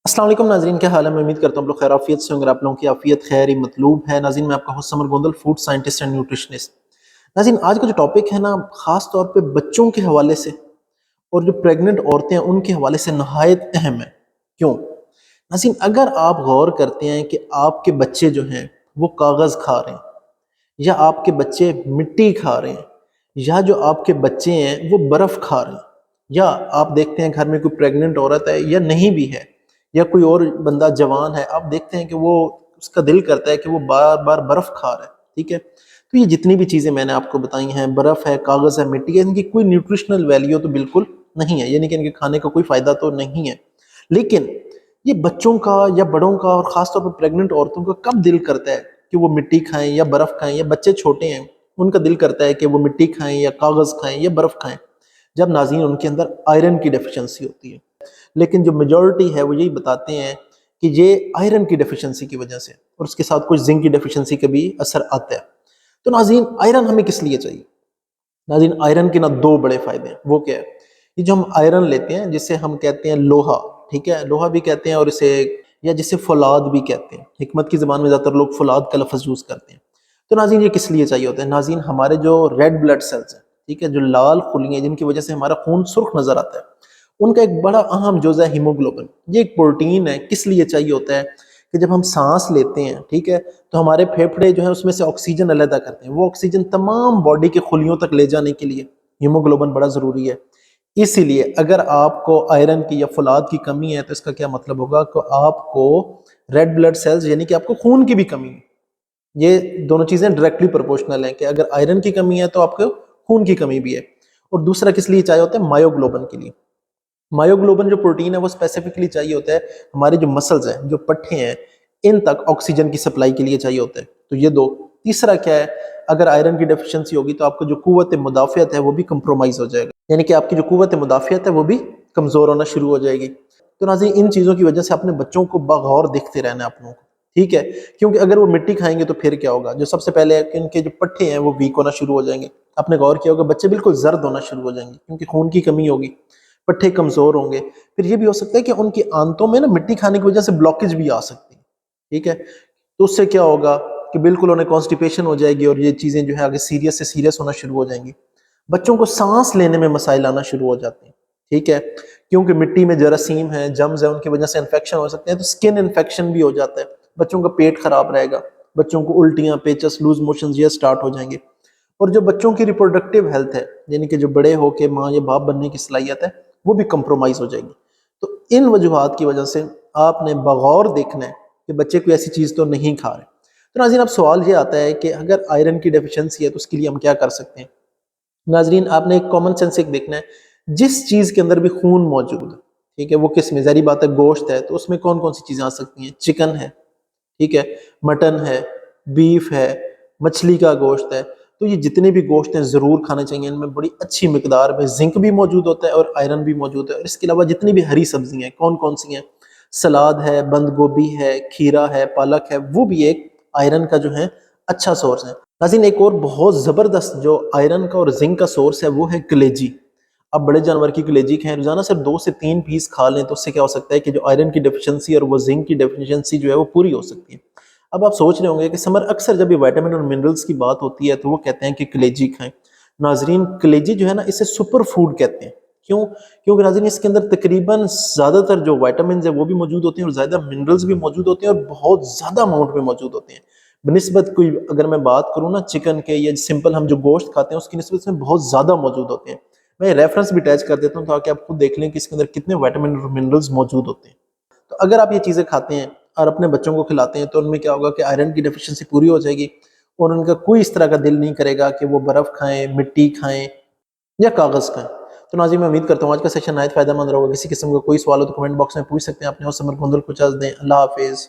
अस्सलाम वालेकुम नाज़रीन, क्या हाल है। मैं उम्मीद करता हूँ आप लोग खैर आफियत से होंगे। आप लोगों की आफियत खैर ही मतलूब है। नाज़रीन, मैं आपका host summer Gondal, food scientist and nutritionist. नाज़रीन, आज का जो टॉपिक है ना, ख़ास तौर पे बच्चों के हवाले से और जो प्रेग्नेंट औरतें हैं उनके हवाले से नहायत अहम है। क्यों नाज़रीन, अगर आप गौर करते हैं कि आपके बच्चे जो हैं वो कागज़ खा रहे हैं, या आपके बच्चे मिट्टी खा रहे हैं, या जो आपके बच्चे हैं वो बर्फ़ खा रहे हैं, या आप देखते हैं घर में कोई प्रेग्नेंट औरत है या नहीं भी है, या कोई और बंदा जवान है, आप देखते हैं कि वो उसका दिल करता है कि वो बार बार बर्फ़ खा रहा है। ठीक है, तो ये जितनी भी चीज़ें मैंने आपको बताई हैं, बर्फ़ है, कागज़ है, मिट्टी है, इनकी कोई न्यूट्रिशनल वैल्यू तो बिल्कुल नहीं है, यानी कि इनके खाने का कोई फ़ायदा तो नहीं है। लेकिन ये बच्चों का या बड़ों का और ख़ास तौर पर प्रेग्नेंट औरतों का कब दिल करता है कि वो मिट्टी खाएं या बर्फ़ खाएं, या बच्चे छोटे हैं उनका दिल करता है कि वो मिट्टी खाएं या कागज़ खाएं या बर्फ़ खाएं, जब नाज़रीन उनके अंदर आयरन की डेफिशिएंसी होती है। लेकिन जो मेजॉरिटी है वो यही बताते हैं कि ये आयरन की डेफिशिएंसी की वजह से, और उसके साथ कुछ जिंक की डेफिशिएंसी का भी असर आता है। तो नाज़रीन, आयरन हमें किस लिए चाहिए? नाज़रीन, आयरन के ना दो बड़े फायदे हैं। वो क्या है? ये जो हम आयरन लेते हैं, जिसे हम कहते हैं लोहा, ठीक है, लोहा भी कहते हैं, और इसे या जिसे फौलाद भी कहते हैं। हिकमत की ज़बान में ज़्यादातर लोग फौलाद का लफ्ज़ यूज़ करते हैं। तो नाज़रीन, ये किस लिए चाहिए होता है? नाज़रीन, हमारे जो रेड ब्लड सेल्स हैं, ठीक है, जो लाल खुलियाँ जिनकी वजह से हमारा खून सुर्ख नज़र आता है, उनका एक बड़ा अहम जुज़ है हीमोग्लोबिन। ये एक प्रोटीन है। किस लिए चाहिए होता है? कि जब हम सांस लेते हैं, ठीक है, तो हमारे फेफड़े जो है उसमें से ऑक्सीजन अलग करते हैं। वो ऑक्सीजन तमाम बॉडी के खुलियों तक ले जाने के लिए हीमोग्लोबिन बड़ा ज़रूरी है। इसीलिए अगर आपको आयरन की या फौलाद की कमी है, तो इसका क्या मतलब होगा कि आपको रेड ब्लड सेल्स यानी कि आपको खून की भी कमी है। ये दोनों चीज़ें डायरेक्टली प्रोपोर्शनल हैं कि अगर आयरन की कमी है तो आपको खून की कमी भी है। और दूसरा किस लिए चाहिए होता है? मायोग्लोबिन के लिए। मायोग्लोबिन जो प्रोटीन है वो स्पेसिफिकली चाहिए होता है हमारे जो मसल्स हैं, जो पट्टे हैं, इन तक ऑक्सीजन की सप्लाई के लिए चाहिए होता है। तो ये दो। तीसरा क्या है? अगर आयरन की डेफिशिएंसी होगी तो आपको जो कुव्वत मुदाफ़ियत है वो भी कंप्रोमाइज़ हो जाएगा, यानी कि आपकी जो कुव्वत मुदाफ़ियत है वो भी कमज़ोर होना शुरू हो जाएगी। तो नाज़रीन, इन चीज़ों की वजह से अपने बच्चों को बगौर देखते रहना है आप लोगों को, ठीक है, क्योंकि अगर वो मिट्टी खाएंगे तो फिर क्या होगा? जो सबसे पहले है कि इनके जो पट्टे हैं वो वीक होना शुरू हो जाएंगे। आपने गौर किया होगा बच्चे बिल्कुल जर्द होना शुरू हो जाएंगे क्योंकि खून की कमी होगी, पट्टे कमजोर होंगे। फिर ये भी हो सकता है कि उनकी आंतों में ना मिट्टी खाने की वजह से ब्लॉकेज भी आ सकती है, ठीक है। तो उससे क्या होगा कि बिल्कुल उन्हें कॉन्स्टिपेशन हो जाएगी, और ये चीजें जो है आगे सीरियस से सीरियस होना शुरू हो जाएंगी। बच्चों को सांस लेने में मसाइल आना शुरू हो जाते हैं, ठीक है, क्योंकि मिट्टी में जरासीम है, जम्स है, उनकी वजह से इन्फेक्शन हो सकते हैं। तो स्किन इन्फेक्शन भी हो जाता है, बच्चों का पेट खराब रहेगा, बच्चों को उल्टियां, पेचस, लूज मोशन ये स्टार्ट हो जाएंगे। और जो बच्चों की रिप्रोडक्टिव हेल्थ है, यानी कि जो बड़े होके माँ या बाप बनने की सलाहियत है, वो भी कंप्रोमाइज हो जाएगी। तो इन वजूहात की वजह से आपने बगौर देखना है कि बच्चे कोई ऐसी चीज़ तो नहीं खा रहे। तो नाज़रीन, अब सवाल ये आता है कि अगर आयरन की डेफिशिएंसी है तो उसके लिए हम क्या कर सकते हैं? नाज़रीन, आपने एक कॉमन सेंस एक देखना है, जिस चीज़ के अंदर भी खून मौजूद है, ठीक है, वो किस में, ज़ाहिर बात है गोश्त है, तो उसमें कौन कौन सी चीज़ें आ सकती हैं? चिकन है, ठीक है, मटन है, बीफ है, मछली का गोश्त है। तो ये जितने भी गोश्त हैं ज़रूर खाने चाहिए। इनमें बड़ी अच्छी मिकदार में जिंक भी मौजूद होता है और आयरन भी मौजूद है। और इसके अलावा जितनी भी हरी सब्जियां हैं, कौन कौन सी हैं? सलाद है, बंद गोभी है, खीरा है, पालक है, वो भी एक आयरन का जो है अच्छा सोर्स है। नाज़रीन, एक और बहुत ज़बरदस्त जो आयरन का और जिंक का सोर्स है वो है कलेजी। आप बड़े जानवर की कलेजी खाएं, रोजाना सिर्फ 2 से 3 पीस खा लें, तो उससे क्या हो सकता है कि जो आयरन की डेफिशिएंसी और वो जिंक की डेफिशिएंसी जो है वो पूरी हो सकती है। अब आप सोच रहे होंगे कि समर, अक्सर जब ये विटामिन और मिनरल्स की बात होती है तो वो कहते हैं कि कलेजी खाएं। नाजरीन, कलेजी जो है ना, इसे सुपर फूड कहते हैं। क्यों? क्योंकि नाजरीन, इसके अंदर तकरीबन ज़्यादातर जो विटामिन है वो भी मौजूद होते हैं, और ज़्यादा मिनरल्स भी मौजूद होते हैं, और बहुत ज़्यादा अमाउंट में मौजूद होते हैं। बनिस्बत कोई अगर मैं बात करूँ ना चिकन के, या सिंपल हम जो गोश्त खाते हैं उसकी निस्बत में बहुत ज़्यादा मौजूद होते हैं। मैं रेफरेंस भी अटैच कर देता हूँ ताकि आप खुद देख लें कि इसके अंदर कितने विटामिन और मिनरल्स मौजूद होते हैं। तो अगर आप ये चीज़ें खाते हैं और अपने बच्चों को खिलाते हैं तो उनमें क्या होगा कि आयरन की डेफिशिएंसी पूरी हो जाएगी, और उनका कोई इस तरह का दिल नहीं करेगा कि वो बर्फ़ खाएं, मिट्टी खाएं या कागज़ खाएं। तो नाज़रीन, मैं उम्मीद करता हूँ आज का सेशन नहायत फ़ायदेमंद रहा होगा। किसी किस्म का कोई सवाल हो तो कमेंट बॉक्स में पूछ सकते हैं। अपने होस्ट समर गोंदल को इजाज़त दें। अल्लाह हाफिज़।